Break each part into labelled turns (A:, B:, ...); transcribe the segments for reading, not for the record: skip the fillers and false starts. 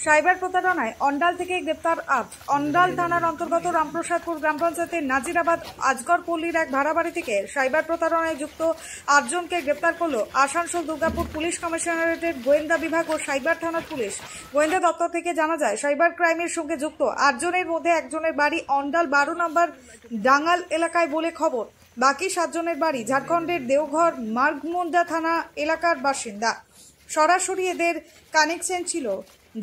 A: Cyber প্রতারণায় Andal থেকে গ্রেপ্তার আজ অন্ডাল থানার অন্তর্গত রামপ্রসাদপুর গ্রাম পঞ্চায়েতের নাজিরাবাদ আজগরপল্লীর এক ভাড়া বাড়ি থেকে সাইবার প্রতারণায় যুক্ত 8 জনকে গ্রেপ্তার করল আসানসোল দুর্গাপুর পুলিশ কমিশনারেটের গোয়েন্দা বিভাগ ও সাইবার থানার পুলিশ। গোয়েন্দা দপ্তর থেকে জানা যায়, সাইবার ক্রাইমের সঙ্গে যুক্ত 8 জনের মধ্যে একজনের বাড়ি অন্ডাল 12 নম্বর ডাঙ্গাল এলাকায় বলে খবর। বাকি 7 জনের বাড়ি ঝাড়খণ্ডের দেওঘর মার্গমুন্ডা থানা এলাকার বাসিন্দা। সরাসরি এদের কানেকশন ছিল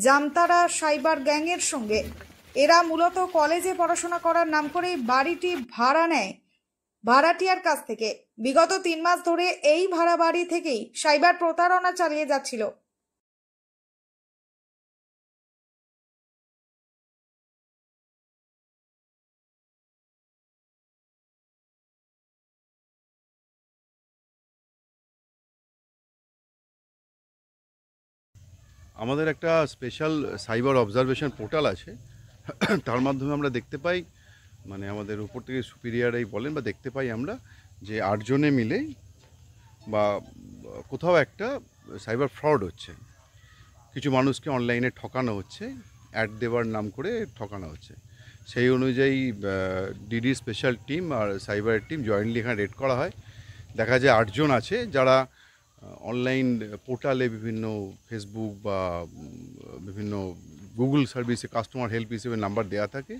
A: জামতারা সাইবার গ্যাংয়ের সঙ্গে। এরা মূলত কলেজে পড়াশোনা করার নাম করে বাড়িটি ভাড়া নেয় ভাড়াটিয়ার কাছ থেকে। বিগত 3 মাস ধরে এই ভাড়া বাড়ি থেকেই সাইবার প্রতারণা চালিয়ে যাচ্ছিল।
B: আমাদের একটা স্পেশাল সাইবার অবজারভেশন পোর্টাল আছে, তার মাধ্যমে আমরা দেখতে পাই, মানে আমাদের উপর থেকে সুপিরিয়ারাই বলেন বা দেখতে পাই আমরা যে 8 জনে মিলে বা কোথাও একটা সাইবার ফ্রড হচ্ছে। কিছু মানুষকে অনলাইনে ঠকানো হচ্ছে, অ্যাড দেওয়ার নাম করে ঠকানো হচ্ছে। সেই অনুযায়ী ডিডি স্পেশাল টিম আর সাইবার টিম জয়েন্টলি এখানে রেড করা হয়। দেখা যায় 8 জন আছে যারা অনলাইন পোর্টালে বিভিন্ন ফেসবুক বা বিভিন্ন গুগল সার্ভিসে কাস্টমার হেল্প হিসেবে নাম্বার দেওয়া থাকে।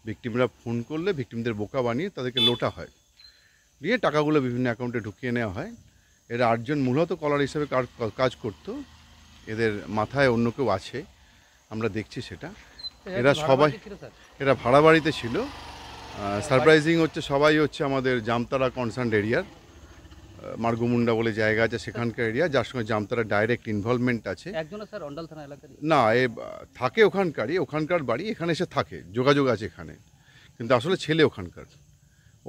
B: ভিকটিমরা ফোন করলে ভিকটিমদের বোকা বানিয়ে তাদেরকে লোটা হয়, দিয়ে টাকাগুলো বিভিন্ন অ্যাকাউন্টে ঢুকিয়ে নেওয়া হয়। এরা 8 জন মূলত কলার হিসেবে কাজ করতো। এদের মাথায় অন্য কেউ আছে, আমরা দেখছি সেটা। এরা ভাড়া বাড়িতে ছিল। সারপ্রাইজিং হচ্ছে সবাই হচ্ছে আমাদের জামতারা কনসার্ন এরিয়ার, মার্গমুন্ডা বলে জায়গা আছে সেখানকার এরিয়া, যার সঙ্গে জামতারা ডাইরেক্ট ইনভলভমেন্ট আছে।
C: স্যার অন্ডাল থানা এলাকার
B: না, এ থাকে ওখানকার বাড়ি, এখানে এসে থাকে, যোগাযোগ আছে এখানে, কিন্তু আসলে ছেলে ওখানকার।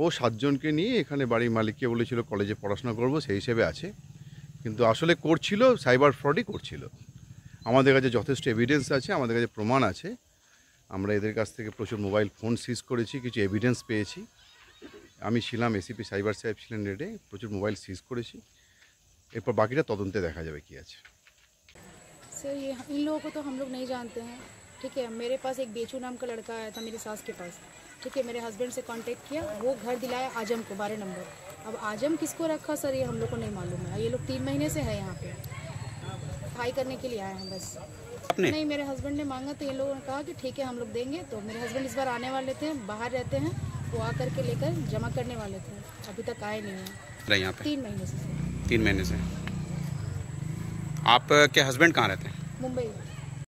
B: ও 7 জনকে নিয়ে এখানে বাড়ির মালিককে বলেছিল কলেজে পড়াশোনা করব, সেই হিসেবে আছে, কিন্তু আসলে করছিল সাইবার ফ্রডই করছিল। আমাদের কাছে যথেষ্ট এভিডেন্স আছে, আমাদের কাছে প্রমাণ আছে। আমরা এদের কাছ থেকে প্রচুর মোবাইল ফোন সিজ করেছি, কিছু এভিডেন্স পেয়েছি। আমি ছিলাম, এসিপি সাইবার সাহেব ছিলেন রেডে, প্রচুর মোবাইল সিজ করেছি। এরপর বাকিটা তদন্তে দেখা যাবে কি আছে।
D: सर ये इन लोगों को तो हम लोग नहीं जानते हैं, ठीक है। मेरे पास एक बेचू नाम का लड़का आया था मेरी सास के पास, ठीक है। मेरे हस्बैंड से कांटेक्ट किया, वो घर दिलाया आजम को 12 नंबर। अब आजम किसको रखा सर ये हम लोग को नहीं मालूम है। ये लोग 3 महीने से है यहाँ पे, पढ़ाई करने के लिए आए हैं बस। नहीं, मेरे हस्बैंड ने मांगा तो ये लोगों ने कहा कि ठीक है हम लोग देंगे। तो मेरे हस्बैंड इस बार आने वाले थे, बाहर रहते हैं, वो आकर के लेकर जमा करने वाले थे, अभी तक आए नहीं है
C: यहाँ पे
D: 3 महीने से।
C: 3 महीने से। आप के हस्बैंड कहाँ रहते हैं?
D: मुंबई।